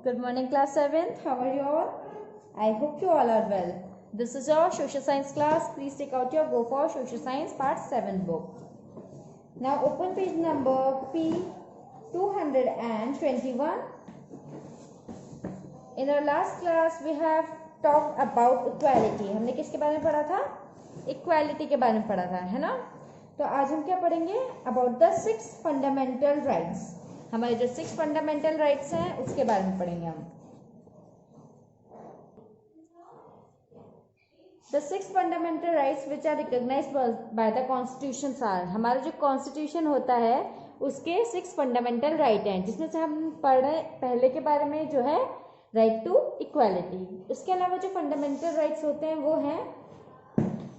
Good morning, class 7th. How are you all? I hope you all are well. This is your social science class. Please take out your Go for Social Science Part 7 book. Now open page number P221. In our last class we have talked about equality. हमने किसके बारे में पढ़ा था? Equality के बारे में पढ़ा था, है ना? तो आज हम क्या पढ़ेंगे? About the 6 fundamental rights. हमारे जो 6 फंडामेंटल राइट्स हैं उसके बारे में पढ़ेंगे हम. The 6 fundamental rights which are recognized by the constitutions are, हमारा जो कॉन्स्टिट्यूशन होता है उसके 6 फंडामेंटल राइट हैं, जिसमें से हम पढ़ रहे पहले के बारे में जो है राइट टू इक्वालिटी. उसके अलावा जो फंडामेंटल राइट्स होते हैं वो हैं,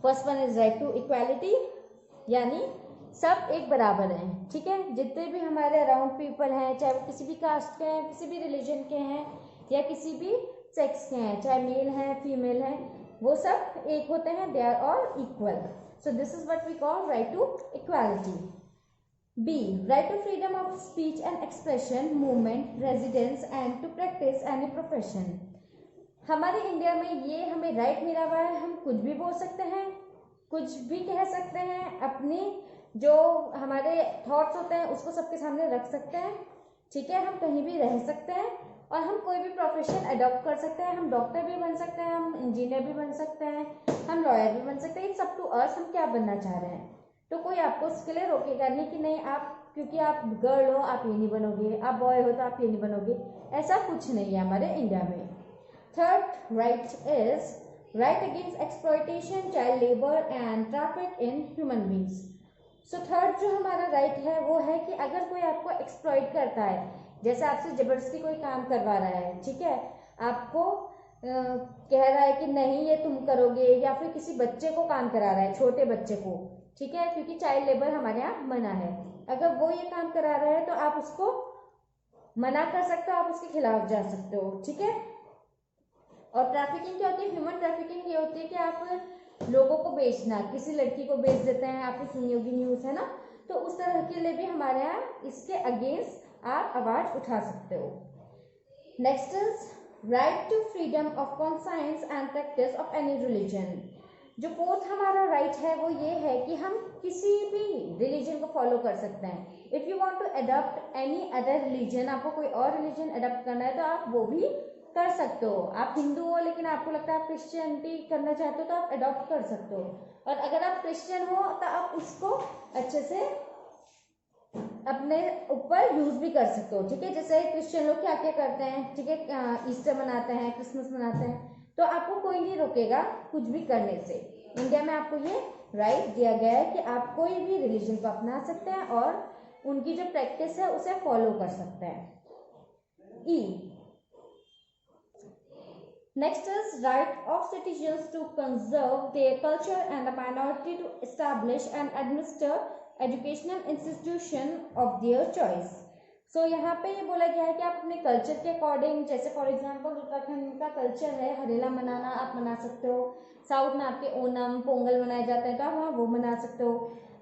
first one is right to equality, यानी सब एक बराबर हैं. ठीक है, जितने भी हमारे अराउंड पीपल हैं, चाहे वो किसी भी कास्ट के हैं, किसी भी रिलीजन के हैं या किसी भी सेक्स के हैं, चाहे मेल हैं फीमेल हैं, वो सब एक होते हैं. They are all equal. So this is what we call right to equality. B, right to freedom of speech and expression, movement, residence and to practice any profession. हमारे इंडिया में ये हमें राइट मिला हुआ है, हम कुछ भी बोल सकते हैं, कुछ भी कह सकते हैं, अपनी जो हमारे थॉट्स होते हैं उसको सबके सामने रख सकते हैं. ठीक है, हम कहीं भी रह सकते हैं और हम कोई भी प्रोफेशन अडॉप्ट कर सकते हैं. हम डॉक्टर भी बन सकते हैं, हम इंजीनियर भी बन सकते हैं, हम लॉयर भी बन सकते हैं. इट्स अप टू अस, हम क्या बनना चाह रहे हैं. तो कोई आपको उसके लिए रोकेगा नहीं कि नहीं आप, क्योंकि आप गर्ल हो आप ये नहीं बनोगे, आप बॉय हो तो आप ये नहीं बनोगे. ऐसा कुछ नहीं है हमारे इंडिया में. Third right is right against exploitation, child labour and traffic in human beings. So third जो हमारा राइट है वो है कि अगर कोई आपको एक्सप्लॉइट करता है, जैसे आपसे जबरदस्ती कोई काम करवा रहा है, ठीक है, आपको कह रहा है कि नहीं ये तुम करोगे, या फिर किसी बच्चे को काम करा रहा है, छोटे बच्चे को, ठीक है, क्योंकि चाइल्ड लेबर हमारे यहाँ मना है. अगर वो ये काम करा रहा है तो आप उसको मना कर सकते हो, आप उसके खिलाफ जा सकते हो. ठीक है. और ट्रैफिकिंग क्या होती है? ह्यूमन ट्रैफिकिंग ये होती है कि आप लोगों को बेचना, किसी लड़की को बेच देते हैं, आपने सुनी होगी न्यूज़, है ना. तो उस तरह के लिए भी हमारे यहाँ इसके अगेंस्ट आप आवाज उठा सकते हो. Next is right to freedom of conscience and practice of any religion. जो फोर्थ हमारा राइट है वो ये है कि हम किसी भी रिलीजन को फॉलो कर सकते हैं. If you want to adopt any other religion, आपको कोई और रिलीजन अडॉप्ट करना है तो आप वो भी कर सकते हो. आप हिंदू हो लेकिन आपको लगता है आप क्रिश्चियनिटी करना चाहते हो तो आप अडॉप्ट कर सकते हो. और अगर आप क्रिश्चियन हो तो आप उसको अच्छे से अपने ऊपर यूज भी कर सकते हो. ठीक है, जैसे क्रिश्चियन लोग क्या क्या करते हैं, ठीक है, ईस्टर मनाते हैं, क्रिसमस मनाते हैं, तो आपको कोई नहीं रोकेगा कुछ भी करने से. इंडिया में आपको ये राइट दिया गया है कि आप कोई भी रिलीजन को अपना सकते हैं और उनकी जो प्रैक्टिस है उसे फॉलो कर सकते हैं. ई, next is right of citizens to conserve their culture and the minority to establish and administer educational institution of their choice. So यहाँ पे ये बोला गया है कि आप अपने कल्चर के अकॉर्डिंग, जैसे फॉर एग्जांपल उत्तराखंड का कल्चर है हरेला मनाना, आप मना सकते हो. साउथ में आपके ओनम पोंगल मनाए जाते हैं तो आप वहाँ वो मना सकते हो.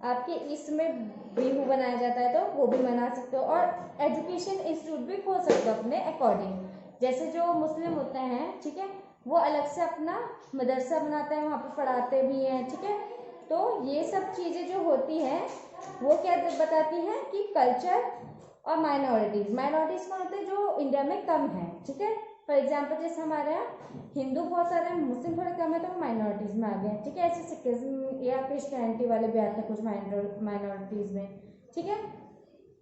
आपके ईस्ट में बिहू मनाया जाता है तो वो भी मना सकते हो. और एजुकेशन इंस्टीट्यूट भी खोल सकते हो अपने अकॉर्डिंग. जैसे जो मुस्लिम होते हैं, ठीक है, वो अलग से अपना मदरसा बनाते हैं, वहाँ पे पढ़ाते भी हैं. ठीक है, तो ये सब चीज़ें जो होती हैं वो क्या बताती हैं कि कल्चर और माइनॉरिटीज़ कौन होते हैं? जो इंडिया में कम है. ठीक है, फॉर एग्जांपल जैसे हमारे यहाँ हिंदू बहुत सारे हैं, मुस्लिम थोड़े कम है तो माइनॉरिटीज़ में आ गए. ठीक है, ऐसे सिखिज्म या क्रिश्चियनिटी वाले भी आते हैं कुछ माइनॉरिटीज़ में. ठीक है,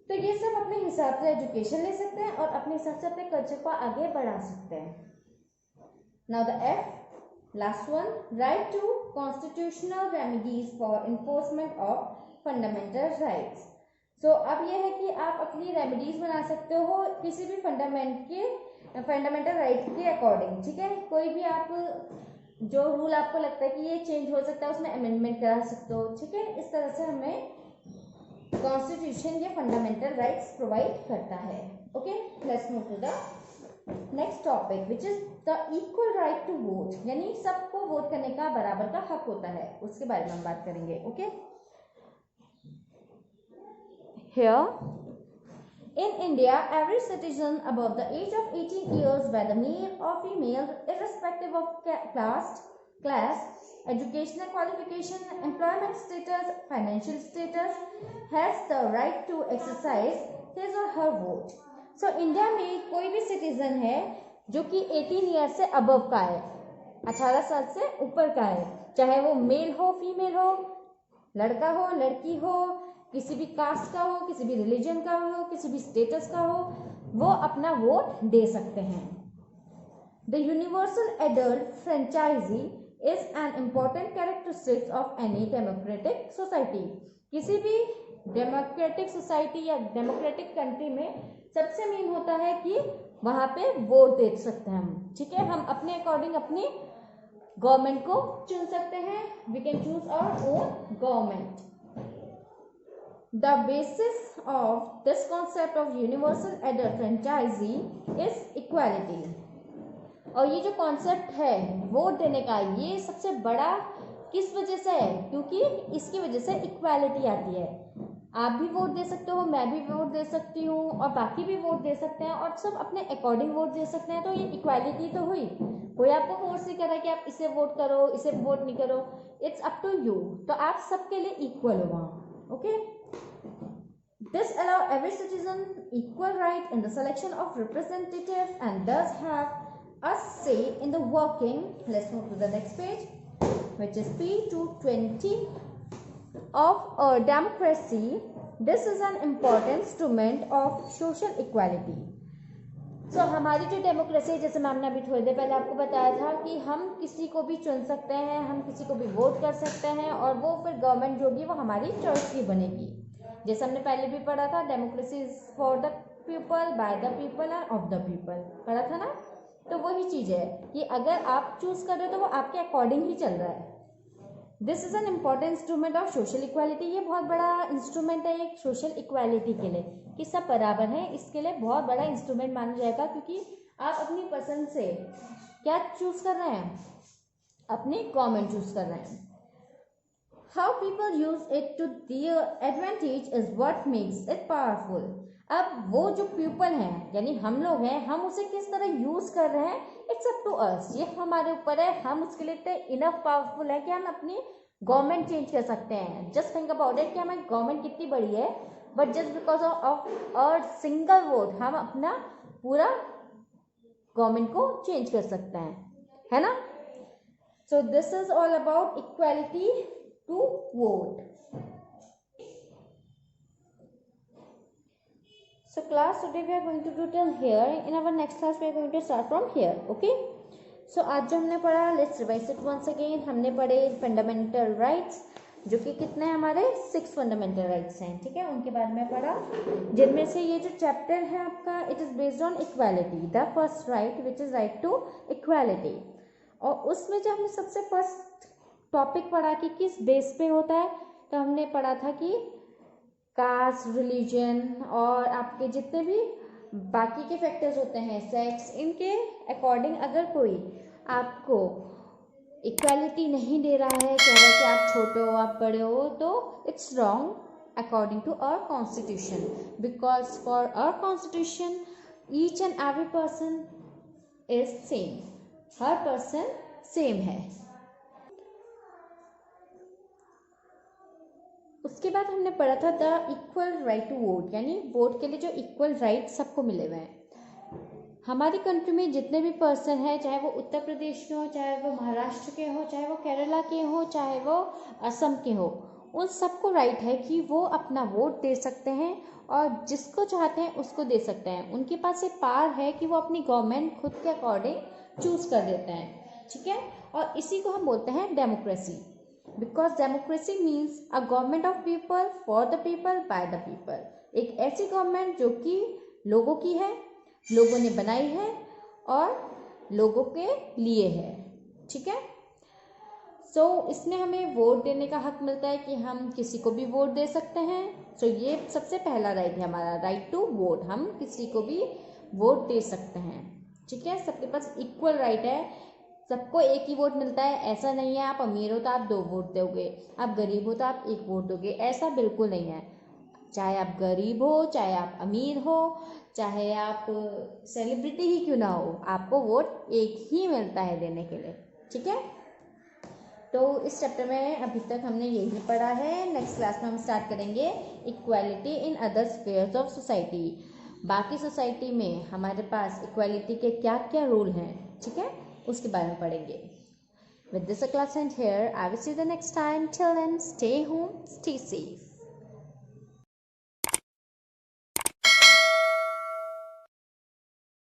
तो ये सब अपने हिसाब से एजुकेशन ले सकते हैं और अपने हिसाब से अपने कल्चर को आगे बढ़ा सकते हैं. Now the F, last one, right to constitutional remedies for enforcement of fundamental rights. So अब ये है कि आप अपनी रेमेडीज बना सकते हो किसी भी फंडामेंटल राइट के अकॉर्डिंग. ठीक है, कोई भी आप जो रूल आपको लगता है कि ये चेंज हो सकता है उसमें अमेंडमेंट करा सकते हो. ठीक है, इस तरह से हमें कॉन्स्टिट्यूशन ये फंडामेंटल राइट्स प्रोवाइड करता है. Okay, let's move to the next topic which is the equal right to vote, यानी सबको वोट करने का बराबर का हक होता है, उसके बारे में हम बात करेंगे. Okay, here In India, every citizen above the age of 18 years, whether male or female, irrespective of class, educational qualification, employment status, financial status, has the right to exercise his or her vote. So, India में कोई भी citizen है जो कि 18 year से above का है, 18 साल से ऊपर का है, चाहे वो मेल हो, फीमेल हो, लड़का हो, लड़की हो, किसी भी कास्ट का हो, किसी भी रिलीजन का हो, किसी भी स्टेटस का हो, वो अपना वोट दे सकते हैं. The universal adult franchise is an important characteristics of any democratic society. किसी भी डेमोक्रेटिक सोसाइटी या डेमोक्रेटिक कंट्री में सबसे मेन होता है कि वहां पे वोट दे सकते हैं हम. ठीक है, हम अपने अकॉर्डिंग अपनी गवर्नमेंट को चुन सकते हैं. We can choose our own government. The basis of this concept of universal adult franchisee is equality. और ये जो कॉन्सेप्ट है वोट देने का, ये सबसे बड़ा किस वजह से है? क्योंकि इसकी वजह से इक्वालिटी आती है. आप भी वोट दे सकते हो, मैं भी वोट दे सकती हूँ, और बाकी भी वोट दे सकते हैं, और सब अपने अकॉर्डिंग वोट दे सकते हैं. तो ये इक्वालिटी तो हुई. कोई आपको फोर्स नहीं कर रहा कि आप इसे वोट करो, इसे वोट नहीं करो. It's up to you. तो आप सबके लिए इक्वल हो वहाँ. Okay. This allows every citizen equal right in the selection of representatives and does have a say in the working. Let's move to the next page, which is P220 of a democracy. This is an important instrument of social equality. So हमारी जो democracy है, जैसे ma'am ने अभी थोड़ी देर पहले आपको बताया था कि हम किसी को भी चुन सकते हैं, हम किसी को भी वोट कर सकते हैं, और वो फिर गवर्नमेंट जो होगी वो हमारी चॉइस की बनेगी. जैसे हमने पहले भी पढ़ा था, democracy is for the people, by the people end of the people, पढ़ा था ना. तो वही चीज़ है कि अगर आप चूज कर रहे हो तो वो आपके अकॉर्डिंग ही चल रहा है. This is an important instrument of social equality. ये बहुत बड़ा इंस्ट्रूमेंट है एक सोशल इक्वालिटी के लिए, कि सब बराबर हैं. इसके लिए बहुत बड़ा इंस्ट्रूमेंट माना जाएगा, क्योंकि आप अपनी पसंद से क्या चूज कर रहे हैं? अपनी गवर्नमेंट चूज कर रहे हैं. How people use it to their advantage is what makes it powerful. अब वो जो पीपल हैं, यानी हम लोग हैं, हम उसे किस तरह यूज कर रहे हैं, इट्स अप टू अस. ये हमारे ऊपर है. हम उसके लिए इतने इनफ पावरफुल है कि हम अपनी गवर्नमेंट चेंज कर सकते हैं. जस्ट थिंक अबाउट इट कि हमारी गवर्नमेंट कितनी बड़ी है, but just because of a single vote हम अपना पूरा गवर्नमेंट को चेंज कर सकते हैं, है ना. सो this is all about equality to vote. So class, today we are going to do till here. In our next class we are going to start from here. Okay. So आज जो हमने पढ़ा, let's revise it once again. हमने पढ़े fundamental rights, जो कि कितने हमारे 6 फंडामेंटल राइट्स हैं. ठीक है, उनके बारे में पढ़ा, जिनमें से ये जो चैप्टर है आपका, it is based on equality. The first right which is right to equality. और उसमें जो हमने सबसे फर्स्ट टॉपिक पढ़ा कि किस बेस पे होता है, तो हमने पढ़ा था कि कास्ट, रिलीजन और आपके जितने भी बाकी के फैक्टर्स होते हैं, सेक्स, इनके अकॉर्डिंग अगर कोई आपको इक्वालिटी नहीं दे रहा है, कह रहा है कि आप छोटे हो, आप बड़े हो, तो it's wrong according to our constitution. Because for our constitution each and every person is same. हर पर्सन सेम है. उसके बाद हमने पढ़ा था the equal right to vote, यानी वोट के लिए जो इक्वल राइट सबको मिले हुए हैं. हमारी कंट्री में जितने भी पर्सन हैं, चाहे वो उत्तर प्रदेश के हो, चाहे वो महाराष्ट्र के हो, चाहे वो केरला के हो, चाहे वो असम के हो, उन सबको राइट है कि वो अपना वोट दे सकते हैं, और जिसको चाहते हैं उसको दे सकते हैं. उनके पास ये पावर है कि वो अपनी गवर्नमेंट खुद के अकॉर्डिंग चूज कर देते हैं. ठीक है, और इसी को हम बोलते हैं democracy. Because democracy means a government of people, for the people, by the people. एक ऐसी गवर्नमेंट जो कि लोगों की है, लोगों ने बनाई है और लोगों के लिए है. ठीक है, सो इसमें हमें वोट देने का हक मिलता है कि हम किसी को भी वोट दे सकते हैं. सो ये सबसे पहला राइट है हमारा, राइट टू वोट. हम किसी को भी वोट दे सकते हैं. ठीक है, सबके पास इक्वल राइट है, सबको एक ही वोट मिलता है. ऐसा नहीं है आप अमीर हो तो आप 2 वोट दोगे, आप गरीब हो तो आप 1 वोट दोगे, ऐसा बिल्कुल नहीं है. चाहे आप गरीब हो, चाहे आप अमीर हो, चाहे आप सेलिब्रिटी ही क्यों ना हो, आपको वोट एक ही मिलता है देने के लिए। ठीक है, तो इस चैप्टर में अभी तक हमने यही पढ़ा है। नेक्स्ट क्लास में हम स्टार्ट करेंगे equality in other spheres of society. बाकी सोसाइटी में हमारे पास इक्वालिटी के क्या क्या रूल हैं, ठीक है, उसके बारे में पढ़ेंगे। With this class end here, I will see you the next time. Till then, stay home, stay safe.